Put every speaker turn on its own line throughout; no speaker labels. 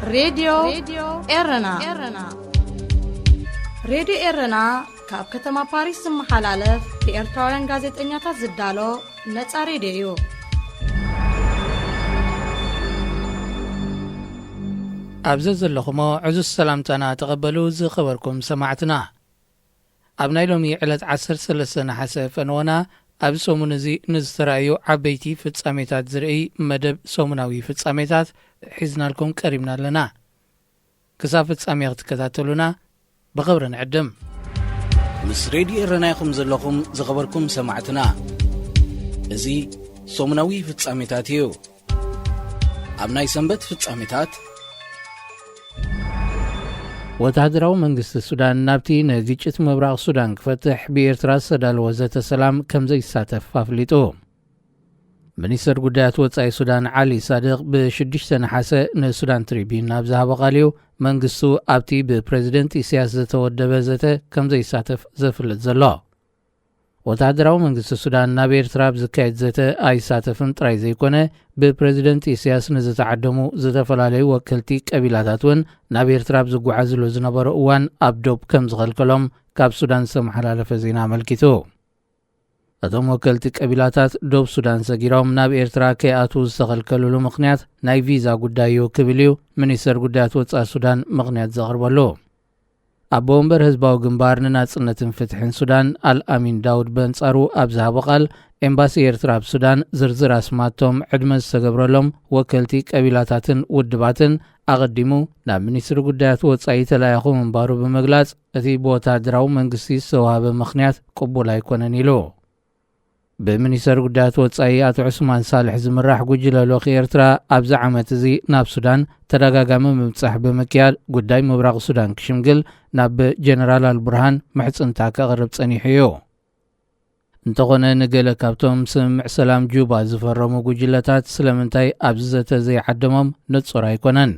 راديو إرنا راديو إرنا كاب كتما باريس محلالف لإرتوارن غازت إنياتا زدالو نتا راديو
أبزز اللخمو عزو السلامتنا تقبلوا زي خبركم سمعتنا أبناي لومي علت 13 حسا فنونا أب سومونزي نزترأيو عبيتي فتساميتات زرعي مدب سومناوي فتساميتات حزنا لكم قريبنا لنا كسا فتساميغ تكتاتلونا بغبرن عدم
مس راديو إرنايكم زلكم زخبركم سمعتنا ازي سومناوي فتساميتاتيو أبناي سنبت فتساميتات
ወታደራዊ መንግስቲ ሱዳን ናብቲ ንግጭት ምብራቕ ሱዳን ክፈትሕ ብኤርትራ ዝተዳለወ ዘተ ሰላም ከም ዘይሳተፍ ኣፍሊጡ ሚኒስትር ጉዳያት ወጻኢ ሱዳን ዓሊ ሳድቅ ብ6 ነሓሰ ንሱዳን ትሪቢን ናብ ዝሃበ ቃልዩ መንግስቱ ኣብቲ ብፕሬዚደንት ኢሳያስ ዝተወደበ ዘተ ከም ዘይሳተፍ ዘፍልጥ ዘሎ ወታደራዊ መንግስቲ ሱዳን ናብ ኤርትራ ብዝካየድ ዘተ ኣይሳተፍን ጥራይ ዘይኮነ ብፕሬዚደንት ኢሳያስ ንዝተዓደሙ ዝተፈላለዩ ወከልቲ ቀቢላታት እውን ናብ ኤርትራ ብዝጓዓዝሉ ዝነበሩ እዋን ኣብ ዶብ ከም ዝኸልከሎም ካብ ሱዳን ዝተመሓላለፈ ዜና ኣመልኪቱ እቶም ወከልቲ ቀቢላታት ዶብ ሱዳን ሰጊሮም ናብ ኤርትራ ከይኣትዉ ዝተኸልከልሉ ምኽንያት ናይ ቪዛ ጉዳይ እዩ ክብል እዩ ሚኒስትር ጉዳያት ወጻኢ ሱዳን ምኽንያት ዘቕርበሉ ኣብ ወንበር ህዝባዊ ግንባር ንናጽነትን ፍትሕን ሱዳን አልአሚን ዳውድ በንጻሩ ኣብ ዝሃበ ቃል ኤምባሲ ኤርትራ ኣብ ሱዳን ዝርዝር ኣስማቶም ዕድመ ዝተገብረሎም ወከልቲ ቀቢላታትን ውድባትን ኣቐዲሙ ናብ ሚኒስትሪ ጉዳያት ወጻኢ ተላኢኹም እምባሩ ብምግላጽ እቲ ብወታደራዊ መንግስቲ ዝተዋሃበ ምኽንያት ቅቡል ኣይኮነን ኢሉ በሚኒስትር ጉዳያት ወጻኢ አቶ ዑስማን ሳልሕ ዝምራሕ ጉጅለ ልኡኽ ኤርትራ ኣብዚ ዓመት እዚ ናብ ሱዳን ተደጋጋሚ ምብጻሕ ብምክያድ ጉዳይ ምብራቕ ሱዳን ክሽምግል ናብ ጀነራል አልቡርሃን ምሕጽንታ ከቕርብ ጸኒሑ እዩ እንተኾነ ንገለ ካብቶም ስምምዕ ሰላም ጁባ ዝፈረሙ ጉጅለታት ስለምንታይ ኣብዚ ዘተ ዘይዓደሞም ንጹር ኣይኮነን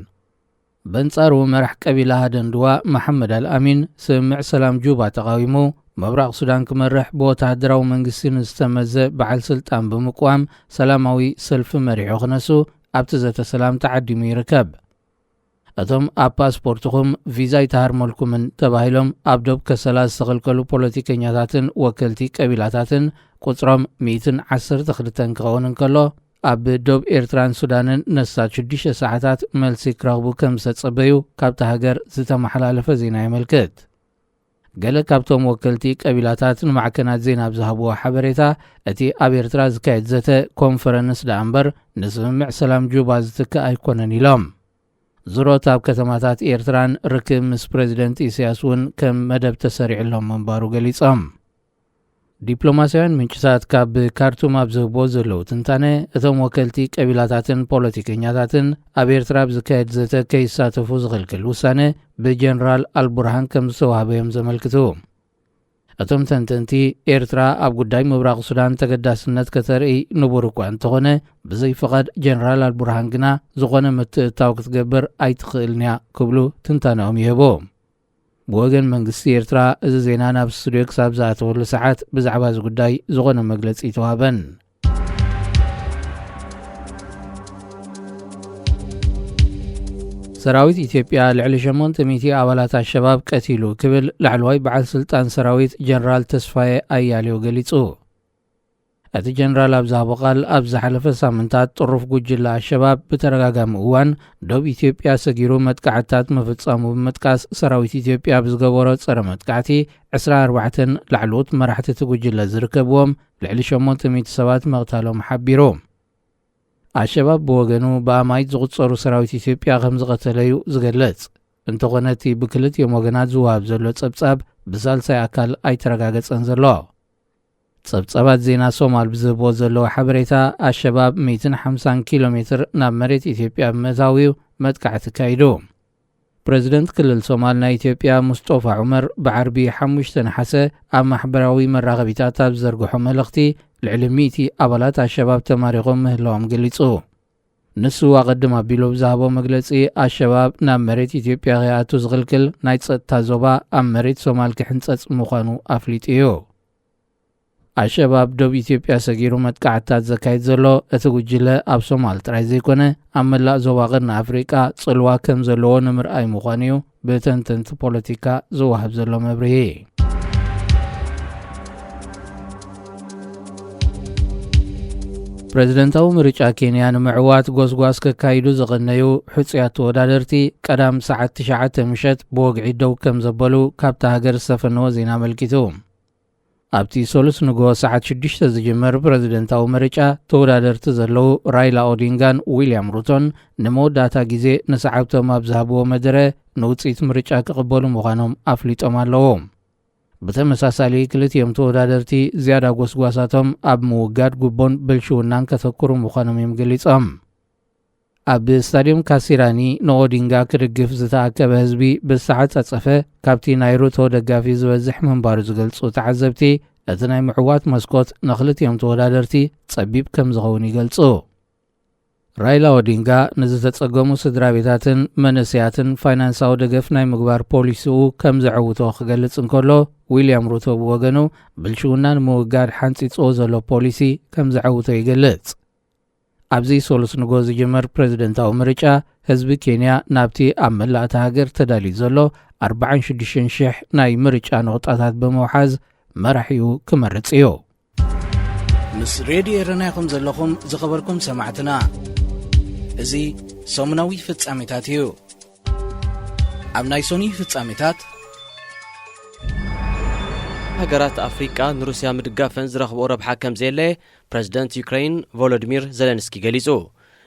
በንጻሩ መራሕ ቀቢላ ሃደንድዋ መሐመድ አልአሚን ስምምዕ ሰላም ጁባ ተቃዊሙ ምብራቕ ሱዳን ክመርሕ ብወታደራዊ መንግስቲ ንዝተመዘ በዓል ስልጣን ብምቋም ሰላማዊ ሰልፊ መሪሑ ክነሱ ኣብቲ ዘተ ሰላም ተዓዲሙ ይርከብ እቶም ኣብ ፓስፖርትኹም ቪዛ ይተሃርመልኩምን ተባሂሎም ኣብ ዶብ ከሰላ ዝተኸልከሉ ፖለቲከኛታትን ወከልቲ ቀቢላታትን ቁፅሮም 112 ክኸውን እንከሎ ኣብ ዶብ ኤርትራን ሱዳንን ነሳት 6 ሰዓታት መልሲ ክረኽቡ ከም ዝተጸበዩ ካብቲ ሃገር ዝተመሓላለፈ ዜና ይመልክት ገለ ካብቶም ወከልቲ ቀቢላታት ንማዕከናት ዜና ብዝሃብዎ ሓበሬታ እቲ ኣብ ኤርትራ ዝካየድ ዘተ ኮንፈረንስ ዳ እምበር ንስምምዕ ሰላም ጁባ ዝትክእ ኣይኮነን ኢሎም ዙሮት ኣብ ከተማታት ኤርትራን ርክብ ምስ ፕሬዚደንት ኢሳያስ እውን ከም መደብ ተሰሪዕሎም ምንባሩ ገሊፆም ዲፕሎማስያውያን ምንጭታት ካብ ካርቱም ኣብ ዝህቦ ዘለዉ ትንታነ እቶም ወከልቲ ቀቢላታትን ፖለቲከኛታትን ኣብ ኤርትራ ብዝካየድ ዘተ ከይሳተፉ ዝኽልክል ውሳነ ብጀነራል አልቡርሃን ከም ዝተዋህበዮም ዘመልክቱ እቶም ተንተንቲ ኤርትራ ኣብ ጉዳይ ምብራቕ ሱዳን ተገዳስነት ከተርኢ ንቡር እኳ እንተኾነ ብዘይፍቐድ ጀነራል አልቡርሃን ግና ዝኾነ ምትእታው ክትገብር ኣይትኽእልን እያ ክብሉ ትንታነኦም ይህቦ ብወገን መንግስቲ ኤርትራ እዚ ዜና ናብ ስቱድዮ ክሳብ ዝኣተወሉ ሰዓት ብዛዕባ እዚ ጉዳይ ዝኾነ መግለፂ ይተዋህበን ሰራዊት ኢትዮጵያ ልዕሊ 800 ኣባላት አሸባብ ቀቲሉ ክብል ላዕለዋይ በዓል ስልጣን ሰራዊት ጀነራል ተስፋዬ ኣያሌው ገሊጹ እቲ ጀነራል ኣብ ዝሃቦ ቃል ኣብ ዝሓለፈ ሳምንታት ጥሩፍ ጉጅለ አሸባብ ብተረጋጋሚ እዋን ዶብ ኢትዮጵያ ሰጊሩ መጥቃዕትታት ምፍጻሙ ብምጥቃስ ሰራዊት ኢትዮጵያ ብዝገበሮ ጸረ መጥቃዕቲ 24 ላዕለዎት መራሕቲ እቲ ጉጅለ ዝርከብዎም ልዕሊ 800 ሰባት መቕታሎም ሓቢሩ አሸባብ ብወገኑ ብኣማይት ዝቝጸሩ ሰራዊት ኢትዮጵያ ከም ዝቐተለዩ ዝገልጽ እንተኾነ እቲ ብክልቲኦም ወገናት ዝወሃብ ዘሎ ጸብጻብ ብሳልሳይ ኣካል ኣይተረጋገጸን ዘሎ ጸብጻባት ዜና ሶማል ብዝህቦ ዘለዎ ሓበሬታ አሸባብ 150 ኪሎ ሜትር ናብ መሬት ኢትዮጵያ ብምእታዊኡ መጥቃዕቲ ካይዱ ፕሬዚደንት ክልል ሶማል ናይ ኢትዮጵያ ሙስጦፋ ዑመር ብዓርቢ 5 ነሓሰ ኣብ ማሕበራዊ መራኸቢታት ኣብ ዘርግሖ መልእኽቲ ልዕሊ 100 ኣባላት አሸባብ ተማሪኾም ምህላዎም ገሊጹ ንሱ ኣቐድም ኣቢሉ ብዝሃቦ መግለጺ አሸባብ ናብ መሬት ኢትዮጵያ ከይኣቱ ዝኽልክል ናይ ጸጥታ ዞባ ኣብ መሬት ሶማል ክሕንጸጽ ምዃኑ ኣፍሊጡ እዩ አሸባብ ደቡብ ኢትዮጵያ ሰጊሩ መጥቃዕታት ዘካይድ ዘሎ እቲ ጉጅለ ኣብ ሶማል ጥራይ ዘይኮነ ኣብ መላእ ዞባ ቀርኒ ኣፍሪቃ ጽልዋ ከም ዘለዎ ንምርኣይ ምዃኑ እዩ ብተንተንቲ ፖለቲካ ዝወሃብ ዘሎ መብርሂ። ፕሬዝደንታዊ ምርጫ ኬንያ ንምዕዋት ጎስጓስ ከካይዱ ዝቕነዩ ሕጽያት ተወዳደርቲ ቀዳም ሰዓት 9 ምሸት ብወግዒ ደው ከም ዘበሉ ካብቲ ሃገር ዝተፈነወ ዜና መልኪቱ። ኣብቲ ሶሉስ ንጎ ሰዓት 6 ዝጅመር ፕሬዝደንታዊ ምርጫ ተወዳደርቲ ዘለዉ ራይላ ኦዲንጋን ዊልያም ሩቶን ንመወዳእታ ግዜ ንሰዓብቶም ኣብ ዝሃብዎ መደረ ንውፅኢት ምርጫ ክቕበሉ ምዃኖም ኣፍሊጦም ኣለዎ። ብተመሳሳሊ ክልቲኦም ተወዳደርቲ ዝያዳ ጎስጓሳቶም ኣብ ምውጋድ ጉቦን ብልሽውናን ከተኩሩ ምዃኖም እዮም ገሊጾም። ኣብ ስታድዮም ካሲራኒ ንኦዲንጋ ክድግፍ ዝተኣከበ ህዝቢ ብሰዓት ጸጸፈ ካብቲ ናይ ሩቶ ደጋፊ ዝበዝሕ ምንባሩ ዝገልጹ ተዓዘብቲ እቲ ናይ ምዕዋት መስኮት ንኽልቲኦም ተወዳደርቲ ጸቢብ ከም ዝኸውን ይገልጹ። ራይላ ኦዲንጋ ንዝተጸገሙ ስድራ ቤታትን መንእሰያትን ፋይናንሳዊ ደገፍ ናይ ምግባር ፖሊሲኡ ከም ዘዕውቶ ክገልጽ እንከሎ ዊልያም ሩቶ ብወገኑ ብልሽውና ንምውጋድ ሓንፂፅዎ ዘሎ ፖሊሲ ከም ዘዕውቶ ይገልጽ። ኣብዚ ሶሉስ ንጎ ዝጅመር ፕሬዝደንታዊ ምርጫ ህዝቢ ኬንያ ናብቲ ኣብ መላእቲ ሃገር ተዳልዩ ዘሎ 46,000 ናይ ምርጫ ነቑጣታት ብምውሓዝ መራሒኡ ክመርጽ እዩ።
ምስ ሬድዮ ረናይኹም ዘለኹም ዝኸበርኩም ሰማዕትና እዚ ሰሙናዊ ፍጻሜታት እዩ። ኣብ ናይ ሶኒ ፍጻሜታት
ሃገራት ኣፍሪቃ ንሩስያ ምድጋፈን ዝረኽቦ ረብሓ ከም ዘየለ ፕሬዝደንት ዩክሬን ቮሎዲሚር ዘለንስኪ ገሊጹ።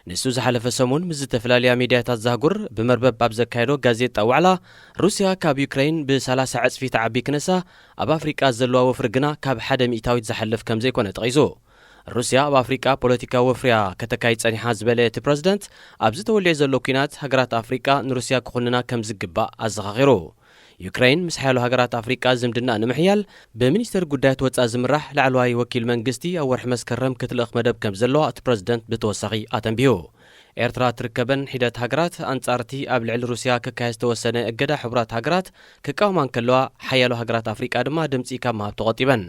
ንሱ ዝሓለፈ ሰሙን ምስ ዝተፈላለያ ሚድያታት ዛጉር ብመርበብ ኣብ ዘካየዶ ጋዜጣ ዋዕላ ሩስያ ካብ ዩክሬን ብ30 ዕጽፊ ተዓቢ ክነሳ ኣብ ኣፍሪቃ ዘለዋ ወፍሪ ግና ካብ 100 ዝሓልፍ ከም ዘይኮነ ጠቒሱ። ሩስያ ኣብ ኣፍሪቃ ፖለቲካ ወፍርያ ከተካይድ ጸኒሓ ዝበለ እቲ ፕሬዝደንት ኣብ ዝተወልዕ ዘሎ ኩናት ሃገራት ኣፍሪቃ ንሩስያ ክኹንና ከም ዝግባእ ኣዘኻኺሩ። ዩክሬን ምስ ሓያሎ ሃገራት ኣፍሪቃ ዝምድና ንምሕያል ብሚኒስተር ጉዳያት ወጻኢ ዝምራሕ ላዕለዋይ ወኪል መንግስቲ ኣብ ወርሒ መስከረም ክትልእኽ መደብ ከም ዘለዋ እቲ ፕሬዝደንት ብተወሳኺ ኣተንቢሁ። ኤርትራ ትርከበን ሒደት ሃገራት ኣንጻርቲ ኣብ ልዕሊ ሩስያ ክካየድ ዝተወሰነ እገዳ ሕቡራት ሃገራት ክቃወማን ከለዋ ሓያሎ ሃገራት ኣፍሪቃ ድማ ድምፂ ካብ ምሃብ ተቖጢበን።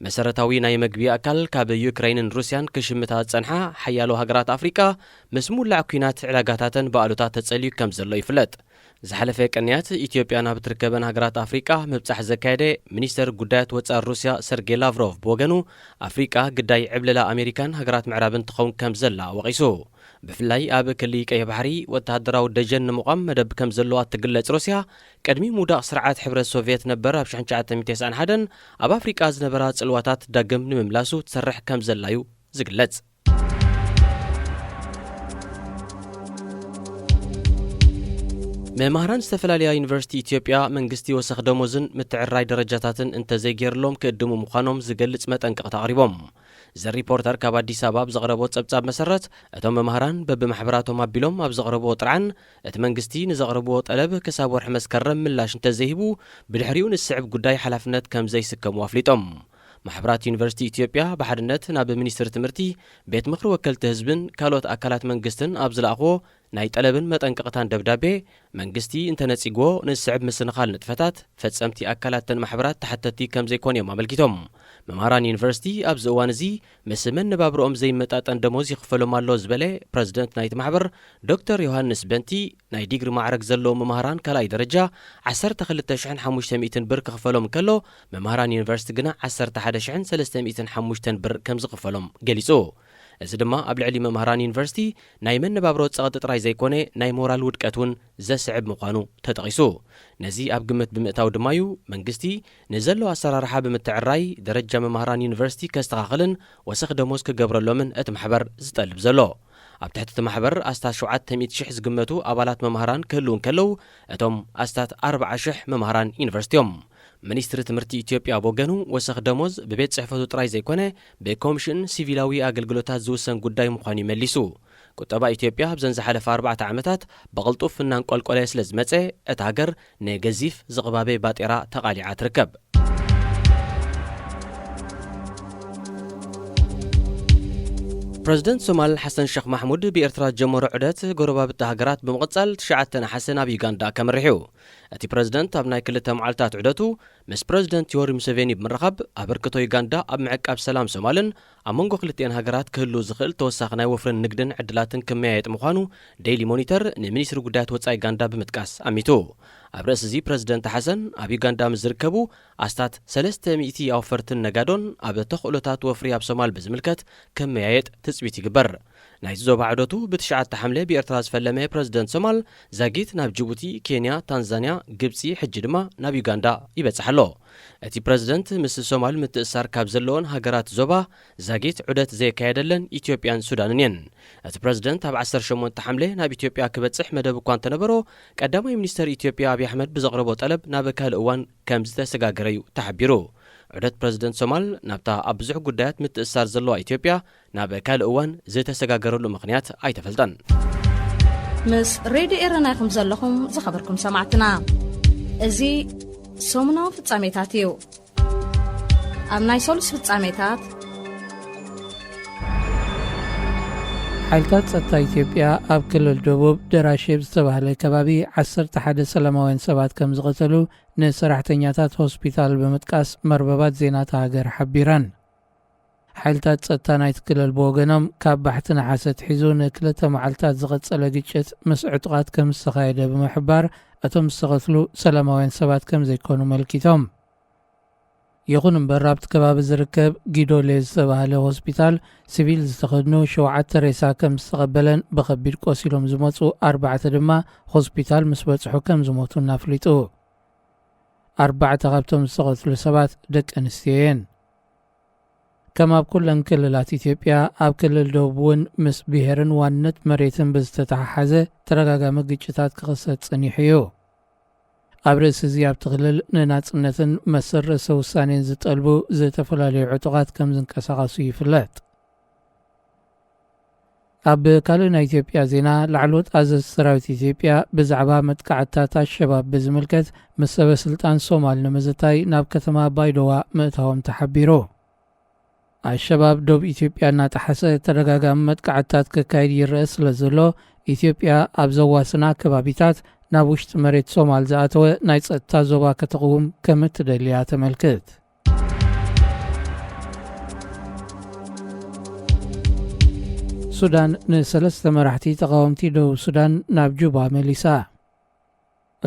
መሰረታዊ ናይ መግቢ ኣካል ካብ ዩክሬንን ሩስያን ክሽምታ ዝጸንሓ ሓያሎ ሃገራት ኣፍሪቃ ምስ ሙላዕ ኩናት ዕላጋታተን በኣሉታት ተጸልዩ ከም ዘሎ ይፍለጥ። ዝሓለፈ ቀንያት ኢትዮጵያ ናብ ትርከበን ሃገራት ኣፍሪቃ ምብጻሕ ዘካየደ ሚኒስተር ጉዳያት ወጻኢ ሩስያ ሰርጌይ ላቭሮቭ ብወገኑ ኣፍሪቃ ግዳይ ዕብለላ ኣሜሪካን ሃገራት ምዕራብን ትኸውን ከም ዘላ ወቒሱ። ብፍላይ ኣብ ክልል ቀይ ባሕሪ ወተሃደራዊ ደጀን ንምቋም መደብ ከም ዘለዋ ትግለጽ ሩስያ ቀድሚ ሙዳቕ ስርዓት ሕብረት ሶቪየት ነበር ኣብ 1991 ኣብ ኣፍሪቃ ዝነበራ ጽልዋታት ዳግም ንምምላሱ ትሰርሕ ከም ዘላዩ ዝግለጽ። መምህራን ዝተፈላለያ ዩኒቨርሲቲ ኢትዮጵያ መንግስቲ ወሰኽ ደሞዝን ምትዕራይ ደረጃታትን እንተዘይገይርሎም ክእድሙ ምዃኖም ዝገልጽ መጠንቀቕታ ኣቕሪቦም። ዘሪፖርተር ካብ ኣዲስ ኣበባ ዘቕረቦ ጸብጻብ መሰረት እቶም መምህራን በብማሕበራቶም ኣቢሎም ኣብ ዘቕረቦ ጥርዓን እቲ መንግስቲ ንዘቕረብዎ ጠለብ ክሳብ ወርሒ መስከረም ምላሽ እንተዘይሂቡ ብድሕሪኡ ንስዕብ ጉዳይ ሓላፍነት ከም ዘይስከሙ ኣፍሊጦም። ማሕበራት ዩኒቨርሲቲ ኢትዮጵያ ብሓድነት ናብ ሚኒስትሪ ትምህርቲ ቤት ምክሪ ወከልቲ ህዝብን ካልኦት ኣካላት መንግስትን ኣብ ዝለኣኽዎ ናይ ጠለብን መጠንቀቕታን ደብዳቤ መንግስቲ እንተነጺግዎ ንስዕብ ምስንኻል ንጥፈታት ፈጸምቲ ኣካላትን ማሕበራት ተሓተቲ ከም ዘይኮኑ እዮም ኣመልኪቶም። መምህራን ዩኒቨርሲቲ ኣብዚ እዋን እዚ ምስ መነባብሮኦም ዘይመጣጠን ደሞዝ ይኽፈሎም ኣሎ ዝበለ ፕረዚደንት ናይቲ ማሕበር ዶክተር ዮሃንስ በንቲ ናይ ዲግሪ ማዕረግ ዘለዎም መምህራን ካልኣይ ደረጃ 12,500 ብር ክኽፈሎም ከሎ መምህራን ዩኒቨርሲቲ ግና 11,305 ብር ከም ዝኽፈሎም ገሊጹ። እዚ ድማ ኣብ ልዕሊ መምህራን ዩኒቨርሲቲ ናይ መነባብሮ ጸቕጢ ጥራይ ዘይኮነ ናይ ሞራል ውድቀት እውን ዘስዕብ ምዃኑ ተጠቒሱ። ነዚ ኣብ ግምት ብምእታው ድማ እዩ መንግስቲ ንዘለዎ ኣሰራርሓ ብምትዕራይ ደረጃ መምህራን ዩኒቨርሲቲ ከስተኻኽልን ወሰኽ ደሞዝ ክገብረሎምን እቲ ማሕበር ዝጠልብ ዘሎ። ኣብ ትሕቲ እቲ ማሕበር ኣስታት 700,000 ዝግመቱ ኣባላት መምህራን ክህልውን ከለዉ እቶም ኣስታት 40,000 መምህራን ዩኒቨርሲቲ እዮም። ሚኒስትሪ ትምህርቲ ኢትዮጵያ ብወገኑ ወሰኽ ደሞዝ ብቤት ጽሕፈቱ ጥራይ ዘይኮነ ብኮሚሽን ሲቪላዊ ኣገልግሎታት ዝውሰን ጉዳይ ምዃኑ ይመሊሱ። ቁጠባ ኢትዮጵያ ብዘን ዝሓለፈ 4 ዓመታት ብቕልጡፍ እናንቆልቆለ ስለ ዝመጸ እታ ሃገር ንገዚፍ ዝቕባቤ ባጤራ ተቓሊዓ ትርከብ። ፕሬዝደንት ሶማል ሐሰን ሼክ ማሕሙድ ብኤርትራ ጀመሩ ዑደት ጎረባብቲ ሃገራት ብምቕጻል 9 ነሓሰ ናብ ዩጋንዳ ከመርሒው እቲ ፕሬዝደንት ኣብ ናይ ክልተ መዓልታት ዑደቱ ምስ ፕሬዝደንት ዮዌሪ ሙሴቬኒ ብምርኻብ ኣበርክቶ ዩጋንዳ ኣብ ምዕቃብ ሰላም ሶማልን ኣብ መንጎ ክልቲአን ሃገራት ክህሉ ዝኽእል ተወሳኺ ናይ ወፍርን ንግድን ዕድላትን ክመያየጥ ምዃኑ ዴይሊ ሞኒተር ንሚኒስትሪ ጉዳያት ወጻኢ ዩጋንዳ ብምጥቃስ ኣሚቱ ኣብ ርእሲ እዚ ፕሬዝደንት ሐሰን ኣብ ዩጋንዳ ምስ ዝርከቡ ኣስታት 300 ኣወፈርትን ነጋዶን ኣብ ተኽእሎታት ወፍሪ ኣብ ሶማል ብዝምልከት ከመያየጥ ትጽቢት ይግበር ናይቲ ዞባ ዑደቱ ብ9 ሐምለ ብኤርትራ ዝፈለመ ፕሬዝደንት ሶማል ዛጊት ናብ ጅቡቲ፣ ኬንያ፣ ታንዛንያ፣ ግብፂ ሕጂ ድማ ናብ ዩጋንዳ ይበጽሕ ኣሎ እቲ ፕሬዝደንት ምስ ሶማል ምትእሳር ካብ ዘለዎን ሃገራት ዞባ ዛጊት ዑደት ዘየካየደለን ኢትዮጵያን ሱዳንን እየን እቲ ፕሬዝደንት ኣብ 18 ሐምለ ናብ ኢትዮጵያ ክበጽሕ መደብ እኳ እንተነበሮ ቀዳማይ ሚኒስተር ኢትዮጵያ አብይ አሕመድ ብዘቕረቦ ጠለብ ናብ ካልእ እዋን ከም ዝተሰጋገረ እዩ ተሓቢሩ ዑደት ፕሬዝደንት ሶማል ናብታ ኣብ ብዙሕ ጉዳያት ምትእሳር ዘለዋ ኢትዮጵያ ናብ ካልእ እዋን ዝተሰጋገረሉ ምኽንያት ኣይተፈልጠን
ምስ ሬድዮ ኤረና ኢኹም ዘለኹም ዝኸበርኩም ሰማዕትና እዚ ሰሙናዊ ፍጻሜታት እዩ ኣብ ናይ ሶሉስ ፍጻሜታት
ሓይልታት ጸጥታ ኢትዮጵያ ኣብ ክልል ደቡብ ደራሼብ ዝተባህለ ከባቢ 11 ሰላማውያን ሰባት ከም ዝቐተሉ ንሰራሕተኛታት ሆስፒታል ብምጥቃስ መርበባት ዜናታ ሃገር ሓቢረን ሓይልታት ጸጥታ ናይቲ ክልል ብወገኖም ካብ ባሕቲ ነሓሰ ትሒዙ ንክልተ መዓልታት ዝቐጸለ ግጭት ምስ ዕጡቓት ከም ዝተኻየደ ብምሕባር እቶም ዝተቐትሉ ሰላማውያን ሰባት ከም ዘይኮኑ መልኪቶም ይኹን እምበር ኣብቲ ከባቢ ዝርከብ ጊዶሌ ዝተባህለ ሆስፒታል ሲቪል ዝተኸድኑ 7 ሬሳ ከም ዝተቐበለን ብኸቢድ ቆሲሎም ዝመፁ 4 ድማ ሆስፒታል ምስ በጽሑ ከም ዝሞቱ እናፍሊጡ 4 ካብቶም ዝተቐትሉ ሰባት ደቂ ኣንስትዮ እየን ከም ኣብ ኩለን ክልላት ኢትዮጵያ ኣብ ክልል ደቡብ እውን ምስ ብሄርን ዋንነት መሬትን ብዝተተሓሓዘ ተረጋጋሚ ግጭታት ክኽሰት ጸኒሑ እዩ ኣብ ርእሲ እዚ ኣብቲ ክልል ንናጽነትን መሰል ርእሰ ውሳኔን ዝጠልቡ ዝተፈላለዩ ዕጡቓት ከም ዝንቀሳቐሱ ይፍለጥ ኣብ ካልእ ናይ ኢትዮጵያ ዜና ላዕለዎት ኣዘዝቲ ሰራዊት ኢትዮጵያ ብዛዕባ መጥቃዕትታት ኣሸባብ ብዝምልከት ምስ ሰበስልጣን ሶማል ንምዝታይ ናብ ከተማ ባይዶዋ ምእታዎም ተሓቢሩ ኣሸባብ ደቡብ ኢትዮጵያ እናጠሓሰ ተደጋጋሚ መጥቃዕትታት ክካየድ ይርአ ስለ ዘሎ ኢትዮጵያ ኣብ ዘዋስና ከባቢታት ናብ ውሽጢ መሬት ሶማል ዝኣተወ ናይ ጸጥታ ዞባ ከተቕውም ከም እትደልያ ተመልክት ሱዳን ን3 መራሕቲ ተቃወምቲ ደቡብ ሱዳን ናብ ጁባ መሊሳ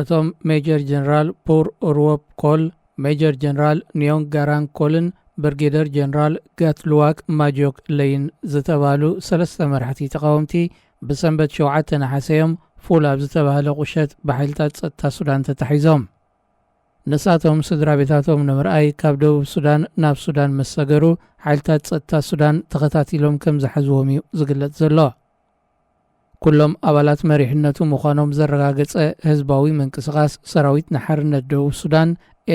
እቶም ሜጀር ጀነራል ፑር ኦርዎፕ ኮል ሜጀር ጀነራል ኒዮንግ ጋራን ኮልን ብርጌደር ጀነራል ጋትሉዋክ ማጆክ ለይን ዝተባሉ 3 መራሕቲ ተቃወምቲ ብሰንበት 7 ነሓሰዮም ፉል ኣብ ዝተባህለ ቁሸት ብሓይልታት ጸጥታ ሱዳን ተታሒዞም ንሳቶም ስድራ ቤታቶም ንምርኣይ ካብ ደቡብ ሱዳን ናብ ሱዳን መሰገሩ ሓይልታት ጸጥታ ሱዳን ተኸታቲሎም ከም ዝሓዝዎም እዩ ዝግለጽ ዘሎ ኩሎም ኣባላት መሪሕነቱ ምዃኖም ዘረጋገጸ ህዝባዊ ምንቅስቓስ ሰራዊት ንሓርነት ደቡብ ሱዳን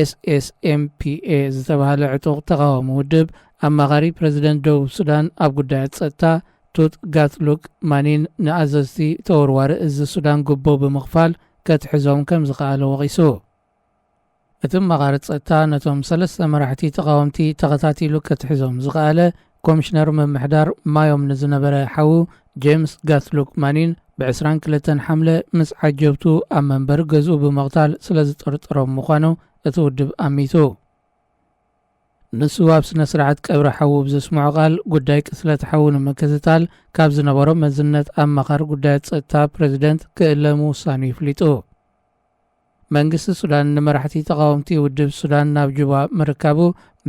SSMPA ዝተባህለ ዕጡቕ ተቃዋሚ ውድብ ኣማኻሪ ፕሬዝደንት ደቡብ ሱዳን ኣብ ጉዳያት ጸጥታ ቱት ጋትሉክ ማኒን ንኣዘዝቲ ተወርዋሪ እዚ ሱዳን ጉቦ ብምኽፋል ከትሕዞም ከም ዝኸኣለ ወቒሱ እቲ ኣማኻሪ ጸጥታ ነቶም 3 መራሕቲ ተቃወምቲ ተኸታቲሉ ከትሕዞም ዝኸኣለ ኮሚሽነር ምምሕዳር ማዮም ንዝነበረ ሓዉ ጄምስ ጋትሉክ ማኒን ብ22 ሐምለ ምስ ዓጀብቱ ኣብ መንበሪ ገዝኡ ብምቕታል ስለ ዝጠርጠሮም ምዃኑ እቲ ውድብ ኣሚቱ ንሱ ኣብ ስነ ስርዓት ቀብሪ ሓዉ ብዘስምዖ ቃል ጉዳይ ቅስለት ሓዉ ንምክትታል ካብ ዝነበሮም መዝነት ኣማኻሪ ጉዳያት ጸጥታ ፕሬዝደንት ክእለሙ ውሳኑ ይፍሊጡ መንግስቲ ሱዳን ንመራሕቲ ተቃወምቲ ውድብ ሱዳን ናብ ጁባ ምርካቡ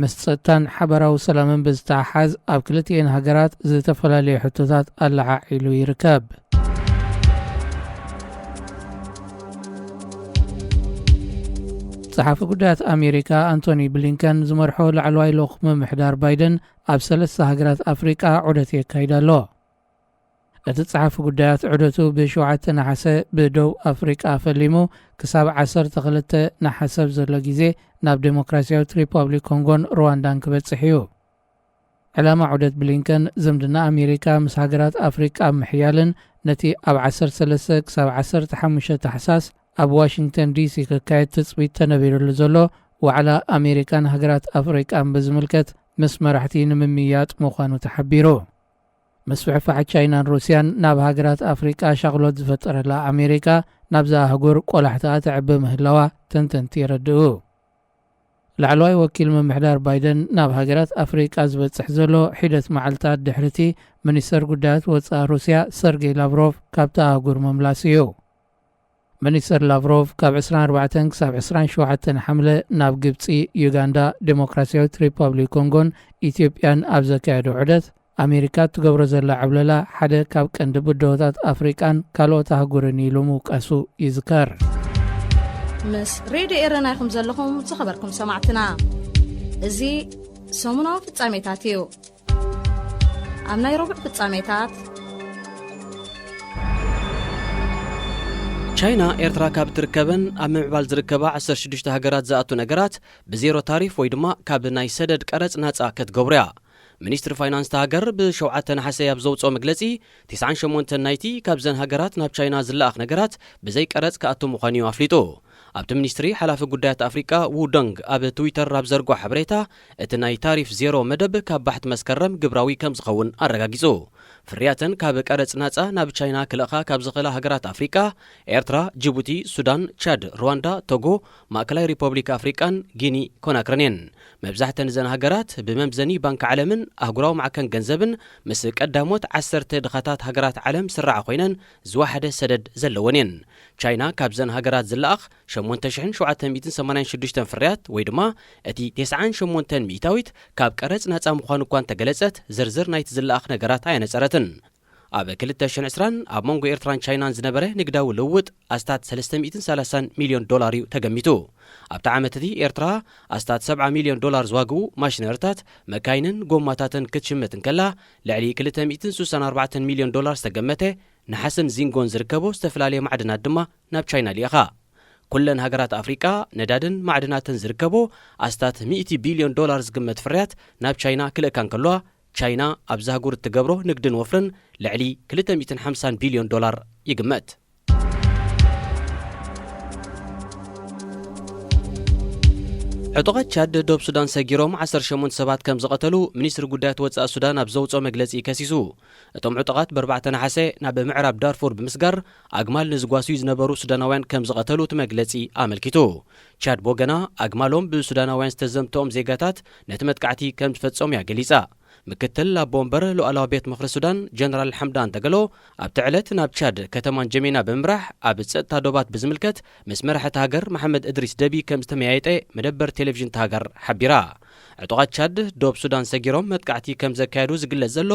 ምስ ጸጥታን ሓበራዊ ሰላምን ብዝተሓሓዝ ኣብ ክልቲአን ሃገራት ዝተፈላለዩ ሕቶታት ኣለዓዒሉ ይርከብ ጸሓፊ ጉዳያት ኣሜሪካ አንቶኒ ብሊንከን ዝመርሖ ላዕለዋይ ልኡኽ ምምሕዳር ባይደን ኣብ 3 ሃገራት ኣፍሪቃ ዑደት የካይድ ኣሎ እቲ ጸሓፊ ጉዳያት ዑደቱ ብ7 ነሓሰ ብደቡብ ኣፍሪቃ ፈሊሙ ክሳብ 12 ነሓሰ ዘሎ ግዜ ናብ ዴሞክራሲያዊት ሪፐብሊክ ኮንጎን ሩዋንዳን ክበጽሕ እዩ ዕላማ ዑደት ብሊንከን ዝምድና ኣሜሪካ ምስ ሃገራት ኣፍሪቃ ምሕያልን ነቲ ኣብ 13 ክሳብ 15 ታሕሳስ ኣብ ዋሽንግተን ዲሲ ክካየድ ትጽቢት ተነቢሩሉ ዘሎ ዋዕላ ኣሜሪካን ሃገራት ኣፍሪቃን ብዝምልከት ምስ መራሕቲ ንምምያጥ ምዃኑ ተሓቢሩ መስፍዕፋዕ ቻይናን ሩስያን ናብ ሃገራት ኣፍሪቃ ሻቕሎት ዝፈጠረላ ኣሜሪካ ናብዛ ኣህጉር ቆላሕታ ትዕቢ ምህላዋ ተንተንቲ ይረድኡ። ላዕለዋይ ወኪል ምምሕዳር ባይደን ናብ ሃገራት ኣፍሪቃ ዝበጽሕ ዘሎ ሒደት መዓልታት ድሕርቲ ሚኒስተር ጉዳያት ወፃኢ ሩስያ ሰርጌይ ላቭሮቭ ካብቲ ኣህጉር መምላስ እዩ። ሚኒስተር ላቭሮቭ ካብ 24 ክሳብ 27 ሓምለ ናብ ግብፂ፣ ዩጋንዳ፣ ዴሞክራሲያዊት ሪፐብሊክ ኮንጎን ኢትዮጵያን ኣብ ዘካየዱ ዑደት ኣሜሪካ ትገብሮ ዘላ ዕብለላ ሓደ ካብ ቀንዲ ብድሆታት ኣፍሪቃን ካልኦት ኣህጉርን ኢሉ ምውቃሱ ይዝከር።
ምስ ሬድዮ ኤረና ኢኹም ዘለኹም ዝኸበርኩም ሰማዕትና እዚ ሰሙናዊ ፍጻሜታት እዩ። ኣብ ናይ ረቡዕ ፍጻሜታት
ቻይና ኤርትራ ካብ ትርከበን ኣብ ምዕባል ዝርከባ 16 ሃገራት ዝኣቱ ነገራት ብዜሮ ታሪፍ ወይ ድማ ካብ ናይ ሰደድ ቀረጽ ናጻ ክትገብሩ እያ። ሚኒስትሪ ፋይናንስ ሃገር ብ7 ነሓሰ ኣብ ዘውፅኦ መግለጺ 98 ናይቲ ካብዘን ሃገራት ናብ ቻይና ዝለኣኽ ነገራት ብዘይ ቀረጽ ክኣቱ ምዃኑ ኣፍሊጡ። ኣብቲ ሚኒስትሪ ሓላፊ ጉዳያት ኣፍሪቃ ውዶንግ ኣብ ትዊተር ኣብ ዘርጎ ሓበሬታ እቲ ናይ ታሪፍ ዜሮ መደብ ካብ ባሕቲ መስከረም ግብራዊ ከም ዝኸውን ኣረጋጊጹ። ፍርያተን ካብ ቀረጽ ናጻ ናብ ቻይና ክልእኻ ካብ ዝኽእላ ሃገራት ኣፍሪቃ ኤርትራ፣ ጅቡቲ፣ ሱዳን፣ ቻድ፣ ሩዋንዳ፣ ቶጎ፣ ማእከላይ ሪፐብሊክ ኣፍሪቃን ጊኒ ኮናክረን እየን። መብዛሕተን እዘን ሃገራት ብመምዘኒ ባንኪ ዓለምን ኣህጉራዊ ማዕከን ገንዘብን ምስ ቀዳሞት 10 ድኻታት ሃገራት ዓለም ስራዓ ኮይነን ዝዋሓደ ሰደድ ዘለወን እየን። ቻይና ካብዘን ሃገራት ዝለኣኽ 8786 ፍርያት ወይ ድማ እቲ 98 ሚእታዊት ካብ ቀረጽ ናጻ ምዃኑ እኳ እንተገለጸት ዝርዝር ናይቲ ዝለኣኽ ነገራት ኣየነጸረትን። ኣብ 2020 ኣብ መንጎ ኤርትራን ቻይናን ዝነበረ ንግዳዊ ልውውጥ ኣስታት 330 ሚልዮን ዶላር እዩ ተገሚቱ። ኣብቲ ዓመት እቲ ኤርትራ ኣስታት 70 ሚልዮን ዶላር ዝዋግኡ ማሽነሪታት፣ መካይንን ጎማታትን ክትሽምት እንከላ ልዕሊ 264 ሚልዮን ዶላር ዝተገመተ ነሓስን ዚንጎን ዝርከቦ ዝተፈላለየ ማዕድናት ድማ ናብ ቻይና ልኢኻ። ኩለን ሃገራት ኣፍሪቃ ነዳድን ማዕድናትን ዝርከቦ ኣስታት 100 ቢልዮን ዶላር ዝግመት ፍርያት ናብ ቻይና ክልእካ እንከለዋ ቻይና ኣብ ዛህጉር እትገብሮ ንግድን ወፍርን ልዕሊ 250 ቢልዮን ዶላር ይግመት። ዕጡቓት ቻድ ደቡብ ሱዳን ሰጊሮም 18 ሰባት ከም ዝቐተሉ ሚኒስትሪ ጉዳያት ወፃኢ ሱዳን ኣብ ዘውፅኦ መግለጺ ከሲሱ። እቶም ዕጡቓት ብ4 ነሓሰ ናብ ምዕራብ ዳርፉር ብምስጋር ኣግማል ንዝጓስዩ ዝነበሩ ሱዳናውያን ከም ዝቐተሉ እቲ መግለጺ ኣመልኪቱ። ቻድ ቦገና ኣግማሎም ብሱዳናውያን ዝተዘምተኦም ዜጋታት ነቲ መጥቃዕቲ ከም ዝፈጸሙ እያ ገሊጻ። ምክትል ኣቦ ወንበር ሉዓላዊ ቤት ምኽሪ ሱዳን ጀነራል ሓምዳን ተገሎ ኣብቲ ዕለት ናብ ቻድ ከተማን ጀሜና ብምምራሕ ኣብ ፀጥታ ዶባት ብዝምልከት ምስ መራሕቲ ሃገር መሐመድ እድሪስ ደቢ ከም ዝተመያየጠ መደበር ቴሌቪዥን ሃገር ሓቢራ። ዕጡቓት ቻድ ደቡብ ሱዳን ሰጊሮም መጥቃዕቲ ከም ዘካየዱ ዝግለጽ ዘሎ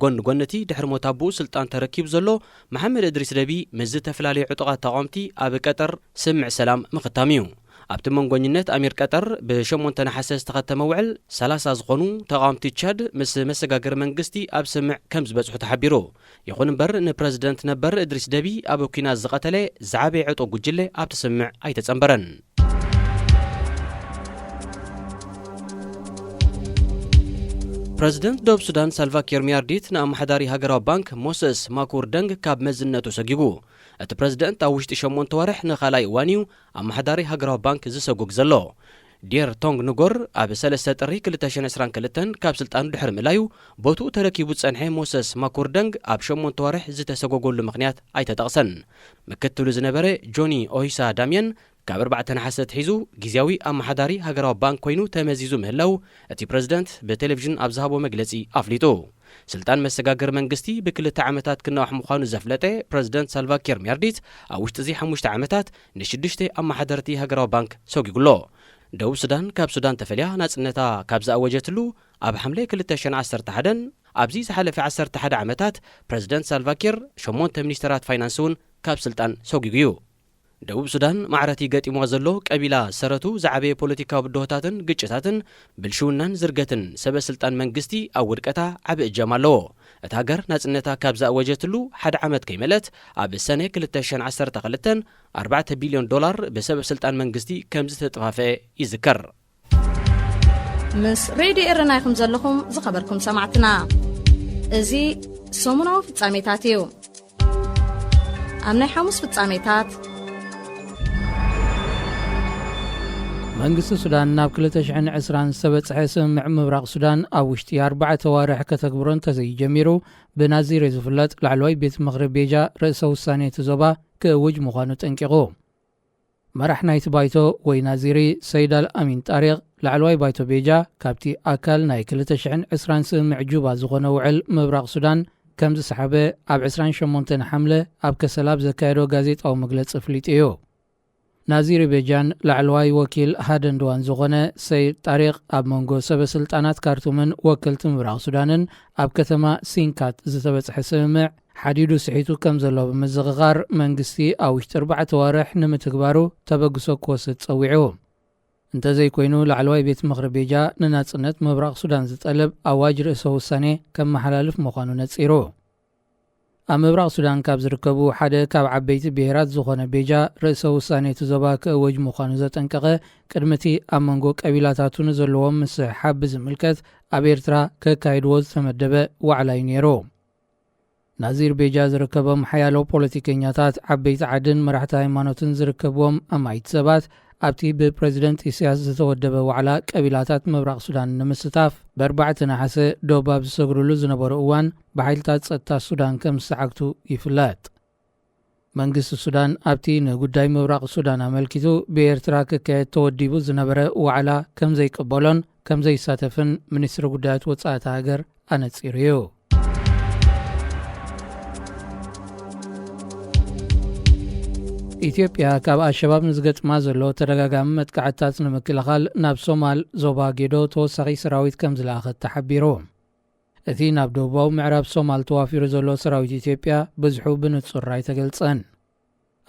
ጎኒ ጎንቲ ድሕሪ ሞት ኣቦኡ ስልጣን ተረኪቡ ዘሎ መሐመድ እድሪስ ደቢ ምስ ዝተፈላለዩ ዕጡቓት ተቃውምቲ ኣብ ቀጠር ስምዕ ሰላም ምኽታም እዩ። ኣብቲ መንጎኝነት ኣሚር ቀጠር ብ8 ነሓሰ ዝተኸተመ ውዕል 30 ዝኾኑ ተቃውምቲ ቻድ ምስ መሰጋገሪ መንግስቲ ኣብ ስምዕ ከም ዝበጽሑ ተሓቢሩ። ይኹን እምበር ንፕረዚደንት ነበር እድሪስ ደቢ ኣብ ኩናት ዝቐተለ ዝዓበየ ዕጡቕ ጉጅለ ኣብቲ ስምዕ ኣይተጸንበረን። ፕረዚደንት ደቡብ ሱዳን ሳልቫኪር ሚያርዲት ንኣማሓዳሪ ሃገራዊ ባንክ ሞሰስ ማኩር ደንግ ካብ መዝነቱ ሰጊጉ። እቲ ፕረዚደንት ኣብ ውሽጢ 8 ወርሕ ንኻልኣይ እዋን እዩ ኣማሓዳሪ ሃገራዊ ባንክ ዝሰጉግ ዘሎ። ዴር ቶንግ ንጎር ኣብ 3 ጥሪ 2022 ካብ ስልጣኑ ድሕሪ ምእላዩ ቦትኡ ተረኪቡ ጸንሐ ሞሰስ ማኩር ደንግ ኣብ 8 ወርሕ ዝተሰጎገሉ ምኽንያት ኣይተጠቕሰን። ምክትሉ ዝነበረ ጆኒ ኦሂሳ ዳምየን ካብ 4 ነሓሰ ሒዙ ግዝያዊ ኣማሓዳሪ ሃገራዊ ባንክ ኮይኑ ተመዚዙ ምህላው እቲ ፕረዚደንት በቴሌቪዥን ኣብ ዝሃቦ መግለጺ ኣፍሊጡ። ስልጣን መሰጋገር መንግስቲ ብ2 ዓመታት ክነዋሕ ምዃኑ ዘፍለጠ ፕረዚደንት ሳልቫኪር ሚያርዲት ኣብ ውሽጢ እዚ 5 ዓመታት ን6 ኣማሓደርቲ ሃገራዊ ባንክ ሰጊጉሎ። ደቡብ ሱዳን ካብ ሱዳን ተፈልያ ናጽነታ ካብ ዝኣወጀትሉ ኣብ ሐምሌ 2011 ኣብዚ ዝሓለፈ 11 ዓመታት ፕረዚደንት ሳልቫኪር 8 ሚኒስትራት ፋይናንስ እውን ካብ ስልጣን ሰጊጉ እዩ። ደቡብ ሱዳን ማዕረቲ ገጢሞ ዘሎ ቀቢላ ሰረቱ ዝዓበየ ፖለቲካዊ ብድሆታትን ግጭታትን ብልሽውናን ዝርገትን ሰበስልጣን መንግስቲ ኣብ ውድቀታ ዓብይ እጃም ኣለዎ። እቲ ሃገር ናጽነታ ካብ ዝኣወጀትሉ 1 ዓመት ከይመለት ኣብ ሰኔ 2012 4 ቢልዮን ዶላር ብሰበስልጣን መንግስቲ ከም ዝተጠፋፈአ ይዝከር።
ምስ ሬድዮ ኤረና ኢኹም ዘለኹም ዝኸበርኩም ሰማዕትና እዚ ሰሙናዊ ፍጻሜታት እዩ። ኣብ ናይ ሐሙስ ፍጻሜታት
መንግስቲ ሱዳን ናብ 2020 ዝተበጽሐ ስምምዕ ምብራቕ ሱዳን ኣብ ውሽጢ 4 ተዋርሕ ከተግብሮ እንተዘይጀሚሩ ብናዚር ዝፍለጥ ላዕለዋይ ቤት ምኽሪ ቤጃ ርእሰ ውሳኔ እቲ ዞባ ክእውጅ ምዃኑ ጠንቂቑ። መራሕ ናይቲ ባይቶ ወይ ናዚሪ ሰይዳል አሚን ጣሪቕ ላዕለዋይ ባይቶ ቤጃ ካብቲ ኣካል ናይ 2020 ስምምዕ ጁባ ዝኾነ ውዕል ምብራቕ ሱዳን ከም ዝሰሓበ ኣብ 28 ሓምለ ኣብ ከሰላብ ዘካየዶ ጋዜጣዊ መግለፂ ፍሊጡ እዩ። ናዚሪ ቤጃን ላዕለዋይ ወኪል ሃደንድዋን ዝኾነ ሰይድ ጣሪቕ ኣብ መንጎ ሰበስልጣናት ካርቱምን ወከልቲ ምብራቕ ሱዳንን ኣብ ከተማ ሲንካት ዝተበጽሐ ስምምዕ ሓዲዱ ስሒቱ ከም ዘሎ ብምዝኽኻር መንግስቲ ኣብ ውሽጢ 4 ተዋርሕ ንምትግባሩ ተበግሶ ክወስድ ጸዊዑ። እንተዘይኮይኑ ላዕለዋይ ቤት ምኽሪ ቤጃ ንናጽነት ምብራቕ ሱዳን ዝጠልብ ኣዋጅ ርእሰ ውሳኔ ከም መሓላልፍ ምዃኑ ነጺሩ። ኣብ ምብራቕ ሱዳን ካብ ዝርከቡ ሓደ ካብ ዓበይቲ ብሄራት ዝኾነ ቤጃ ርእሰ ውሳኔ እቲ ዞባ ክእወጅ ምዃኑ ዘጠንቀቐ ቅድሚቲ ኣብ መንጎ ቀቢላታቱ ንዘለዎም ምስሕሓብ ብዝምልከት ኣብ ኤርትራ ከካይድዎ ዝተመደበ ዋዕላ እዩ ነይሩ። ናዚር ቤጃ ዝርከቦም ሓያሎ ፖለቲከኛታት ዓበይቲ ዓድን መራሕቲ ሃይማኖትን ዝርከብዎም ኣማይቲ ሰባት ኣብቲ ብፕሬዚደንት ኢሳያስ ዝተወደበ ዋዕላ ቀቢላታት ምብራቕ ሱዳን ንምስታፍ ብ4 ነሓሰ ዶባብ ዝሰግርሉ ዝነበሩ እዋን ብሓይልታት ጸጥታ ሱዳን ከም ዝተዓግቱ ይፍለጥ። መንግስቲ ሱዳን ኣብቲ ንጉዳይ ምብራቕ ሱዳን ኣመልኪቱ ብኤርትራ ክካየድ ተወዲቡ ዝነበረ ዋዕላ ከም ዘይቅበሎን ከም ዘይሳተፍን ሚኒስትሪ ጉዳያት ወጻእቲ ሃገር ኣነጺሩ እዩ። ኢትዮጵያ ካብ ኣሸባብ ንዝገጥማ ዘሎ ተደጋጋሚ መጥቃዕትታት ንምክልኻል ናብ ሶማል ዞባ ጌዶ ተወሳኺ ሰራዊት ከም ዝለኣኸት ተሓቢሩ። እቲ ናብ ደቡባዊ ምዕራብ ሶማል ተዋፊሩ ዘሎ ሰራዊት ኢትዮጵያ ብዙሑ ብንጹር ኣይተገልጸን።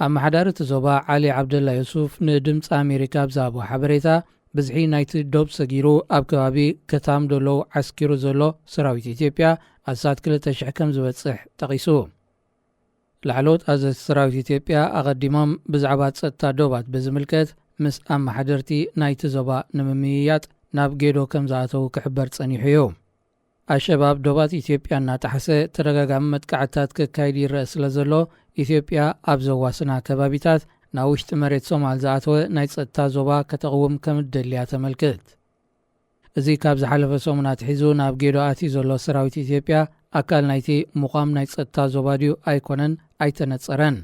ኣመሓዳሪ እቲ ዞባ ዓሊ ዓብደላ ዩሱፍ ንድምፂ ኣሜሪካ ብዛሃቦ ሓበሬታ ብዝሒ ናይቲ ዶብ ሰጊሩ ኣብ ከባቢ ከታም ደሎው ዓስኪሩ ዘሎ ሰራዊት ኢትዮጵያ ኣሳት 2,000 ከም ዝበጽሕ ጠቒሱ። ላዕሎት ኣዘዝቲ ሰራዊት ኢትዮጵያ ኣቐዲሞም ብዛዕባ ጸጥታ ዶባት ብዝምልከት ምስ ኣመሓደርቲ ናይቲ ዞባ ንምምይያጥ ናብ ጌዶ ከም ዝኣተው ክሕበር ጸኒሑ እዩ። ኣሸባብ ዶባት ኢትዮጵያ እናጣሕሰ ተደጋጋሚ መጥቃዕትታት ክካይድ ይረአ ስለ ዘሎ ኢትዮጵያ ኣብ ዘዋስና ከባቢታት ናብ ውሽጢ መሬት ሶማል ዝኣተወ ናይ ጸጥታ ዞባ ከተቕውም ከም እትደልያ ተመልክት። እዚ ካብ ዝሓለፈ ሰሙናት ሒዙ ናብ ጌዶ ኣትዩ ዘሎ ሰራዊት ኢትዮጵያ ኣካል ናይቲ ሙቓም ናይ ጸጥታ ዞባ ድዩ ኣይኮነን ኣይተነጸረን።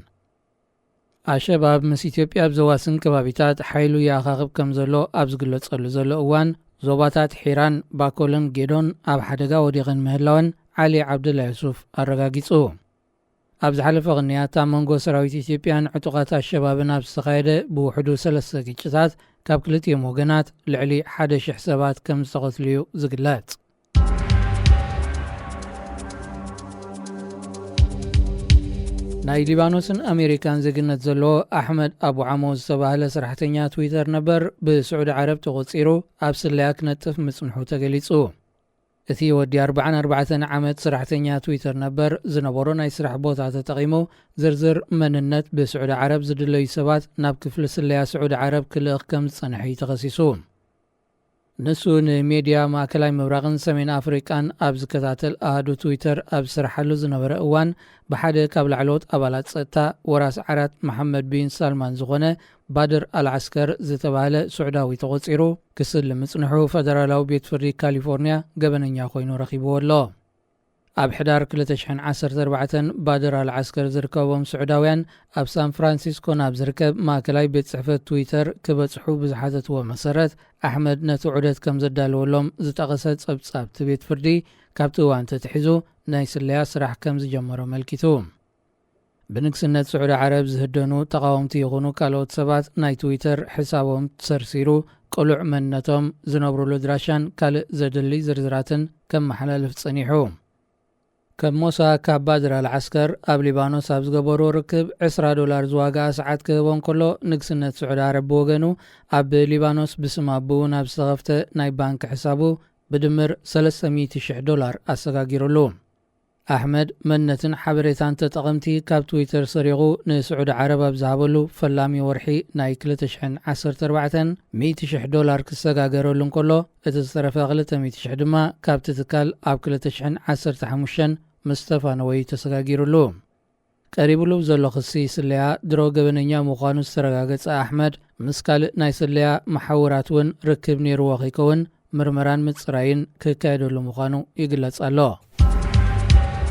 ኣሸባብ ምስ ኢትዮጵያ ብዘዋስን ከባቢታት ሓይሉ ይኣኻኽብ ከም ዘሎ ኣብ ዝግለጸሉ ዘሎ እዋን ዞባታት ሒራን ባኮልን ጌዶን ኣብ ሓደጋ ወዲቕን ምህላወን ዓሊ ዓብደላ ዩሱፍ ኣረጋጊጹ። ኣብ ዝሓለፈ ቅንያት ኣብ መንጎ ሰራዊት ኢትዮጵያን ዕጡቓት ኣሸባብን ኣብ ዝተኻየደ ብውሕዱ 3 ግጭታት ካብ ክልቲኦም ወገናት ልዕሊ 1,000 ሰባት ከም ዝተቐትልዩ ዝግለጽ። ናይ ሊባኖስን ኣሜሪካን ዜግነት ዘለዎ ኣሕመድ ኣቡ ዓሞ ዝተባህለ ሰራሕተኛ ትዊተር ነበር ብስዑዲ ዓረብ ተቖፂሩ ኣብ ስለያ ክነጥፍ ምጽንሑ ተገሊጹ። እቲ ወዲ 44 ዓመት ሰራሕተኛ ትዊተር ነበር ዝነበሮ ናይ ስራሕ ቦታ ተጠቒሙ ዝርዝር መንነት ብስዑዲ ዓረብ ዝድለዩ ሰባት ናብ ክፍሊ ስለያ ስዑዲ ዓረብ ክልእኽ ከም ዝጸንሐ ተኸሲሱ። ንሱ ንሜድያ ማእከላይ ምብራቕን ሰሜን ኣፍሪቃን ኣብ ዝከታተል ኣሃዱ ትዊተር ኣብ ዝስራሓሉ ዝነበረ እዋን ብሓደ ካብ ላዕለዎት ኣባላት ጸጥታ ወራስ ዓራት መሐመድ ቢን ሳልማን ዝኾነ ባድር አልዓስከር ዝተባህለ ስዑዳዊ ተቖፂሩ ክስል ምጽንሑ ፈደራላዊ ቤት ፍርዲ ካሊፎርንያ ገበነኛ ኮይኑ ረኺብዎ ኣሎ። ኣብ ሕዳር 2014 ባድር አልዓስከር ዝርከቦም ስዑዳውያን ኣብ ሳን ፍራንሲስኮ ናብ ዝርከብ ማእከላይ ቤት ጽሕፈት ትዊተር ክበጽሑ ብዝሓተትዎ መሰረት ኣሕመድ ነቲ ዑደት ከም ዘዳልወሎም ዝጠቐሰ ጸብጻብቲ ቤት ፍርዲ ካብቲ እዋን ተትሒዙ ናይ ስለያ ስራሕ ከም ዝጀመሮ መልኪቱ። ብንግስነት ስዑዲ ዓረብ ዝህደኑ ተቃወምቲ ይኹኑ ካልኦት ሰባት ናይ ትዊተር ሕሳቦም ተሰርሲሩ ቅሉዕ መንነቶም ዝነብሩሉ ድራሻን ካልእ ዘድሊ ዝርዝራትን ከም መሓላለፍ ጸኒሑ። ከም ሞሳ ካብ ባድር አልዓስከር ኣብ ሊባኖስ ኣብ ዝገበሩ ርክብ $20 ዝዋጋኣ ሰዓት ክህቦን ከሎ ንግስነት ስዑዲ ዓረብ ብወገኑ ኣብ ሊባኖስ ብስም ኣቡኡ ናብ ዝተኸፍተ ናይ ባንኪ ሕሳቡ ብድምር $300,000 ኣሰጋጊሩሉ። ኣሕመድ መንነትን ሓበሬታን ተጠቐምቲ ካብ ትዊተር ሰሪቑ ንስዑዲ ዓረብ ኣብ ዝሃበሉ ፈላሚ ወርሒ ናይ 2014 $100,000 ክሰጋገረሉ እንከሎ እቲ ዝተረፈ 200,000 ድማ ካብቲ ትካል ኣብ 2015 ምስተፋነወይ ተሰጋጊሩሉ። ቀሪብሉ ዘሎ ክሲ ስለያ ድሮ ገበነኛ ምዃኑ ዝተረጋገጸ ኣሕመድ مسكال نايسليا محاورات ون ركب نيرو وخيكون مرمران متصراين ككادو لمخانو يقلص الله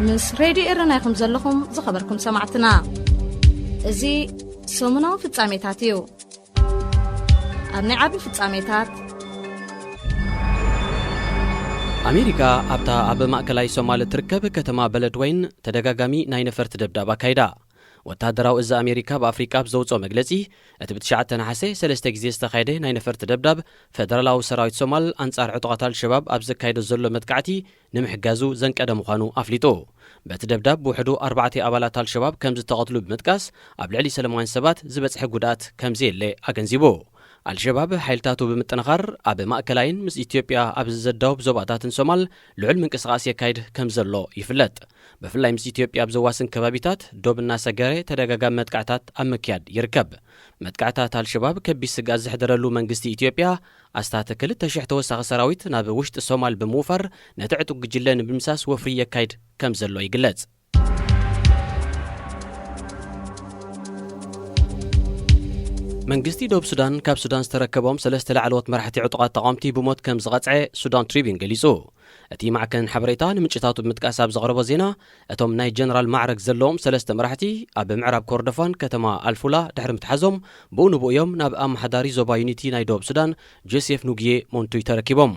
مس راديو إرنا يخم زلكم زخبركم سمعتنا ازي سومناو في التعميتاتيو أبني عبي في التعميتات
أمريكا أبتا أب مأكلاي سومال تركب كتما بلد وين تدقاقامي ناي نفرت دبدابا كايدا وتهدراو إزا أمريكا بأفريكا بزوجو مجلسي أتبتشعت تنحسي سلسة جزيز تخيدي ناي نفرت دبداب فدرالاو سرايت سومال أنصار عطغة الشباب أبزك كايدو الزلو مدكعتي نمحقازو زنك أدمخانو أفليتو بتدبداب بوحدو 4 أبالات الشباب كمز تقاتلو بمدكاس أبلعلي سلموان سبات زبت حقودات كمزي اللي أغنزيبو الشباب حيلتاتو بمتنغر أب مأكلاين مس إثيوبيا أبز زداو بزوباتات سومال لعل من كسغاسي كايد كمزلو يفلت بفلاي مس إثيوبيا بزواسن كبابيتات دوب الناس غاري تدغاغام مدكعتات أمكياد يركب مدكعتات الشباب كبي سغاز حدرلو منغستي إثيوبيا أستاتكل تشحت وساغ سراويت ناب وشت الصومال بموفر نتعتو جلن بمساس وفريه كايد كمزلو يقلص منغستي دوب سودان كاب سودان استركبهم 3 لعلوت مرحتي عطقات تقامتي بموت كم زغصعي سودان تريبين قليصو اتي معكن حبريتان مچتاتو بمتقاساب زغربو زينا اتوم ناي جنرال معرك زلوم 3 مرحتي اب معرب كوردفان كتما الفولا دحر متحزم بونو بويوم ناب ام حداري زوبا يونيتي ناي دوب سودان جوزيف نوغيه مونتوي تركبهم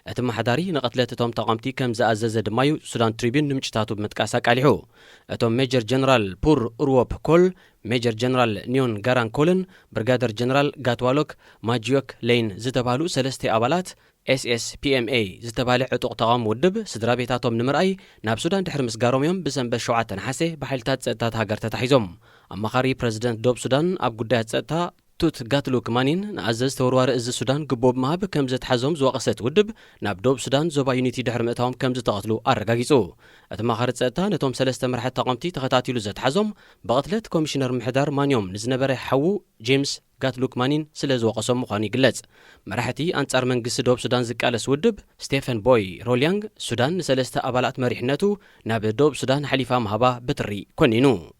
اتم حداري نقتلتهم تقامتي كم زازز دمايو سودان تريبين نمچتاتو بمتقاسا قاليحو اتوم ميجر جنرال بور اوروب كول ميجر جنرال نيون غاران كولن برغادر جنرال غاتوالوك ماجيوك لين زتبالو 3 أبالات SSPMA زتبالي عطوق تقام ودب سدرا بيتاتهم نمرأي ناب سودان دحر مسقاروم يوم بسنبه شوعات تنحسي بحيلتات سأتات هاقر تتحيزهم أما خاري بريزيدنت دوب سودان أب قدات سأتا توت غاتلوك مانين نعزز توروار إز سودان قبوب مهاب كمزت حزم زواقست ودب ناب دوب سودان زوبا يونيتي دحر مئتهم كمزت تقاتلو أرقاقيسو أتما خارج سأتا نتوم 3 مرحة تقامتي تغتاتيلو زت حزم بغتلت كوميشنر محدار مانيوم نزنبري حوو جيمس غاتلوك مانين سلازو قسم مخاني قلت مرحتي أنصار منقس دوب سودان زكالس ودب ستيفن بوي روليانغ سودان 3 أبالات مريحنتو ناب دوب سودان حليفة مهابا بتري كونينو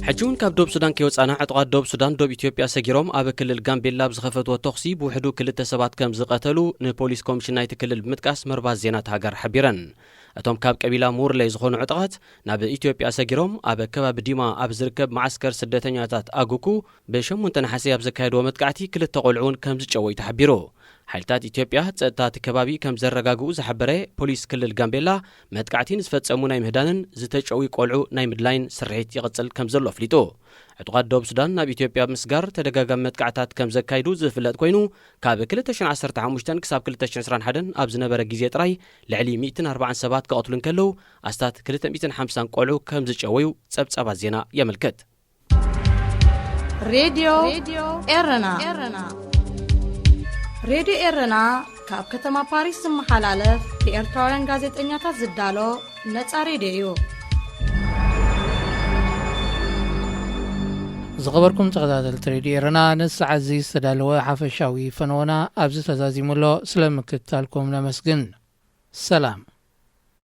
حجون كاب دوب سودان كيوصانا عطقات دوب سودان دوب إثيوبيا سجيروم أب كلل غامبيلا بزخفتو توخسي بوحدو كلتا سبات كم زقتلو نبوليس كوميشن نايت كلل بمتقاس مرباز زينات هاجر حبيرن اتوم كاب قبيله مور لي زخونو عطقات ناب إثيوبيا سجيروم أب كباب ديما أب زركب معسكر سدتنياتات أغوكو بشمون تنحسي أب زكايدو متقعتي كلتا قلعون كم زچوي تحبيرو حالتات إثيوبيا تصدات كبابي كم زرغاغو زحبره بوليس كلل غامبيلا متقعتين زفصمو ناي مهدانن زتچوي قلعو ناي مدلاين سرعيت يقصل كم زلو فليتو عطقات دوب سودان ناب إثيوبيا مسغار تدغاغام متقعتات كم زكايدو زفلت كوينو كاب 2015 كساب 2021 اب زنبره غيزي طراي لعلي 147 قاتلون كلو استات 250 قلعو كم زچويو صبصبا زينا يملكت
راديو إرنا راديو إرنا كاب كتما باريس محلالف بإرتوران غازيتنياتا زدالو نصا راديو
زغبركم تغدادل تريدي إرنا نس عزيز سدالو حفشاوي فنونا أبز تزازيمولو سلامك تالكم لمسجن سلام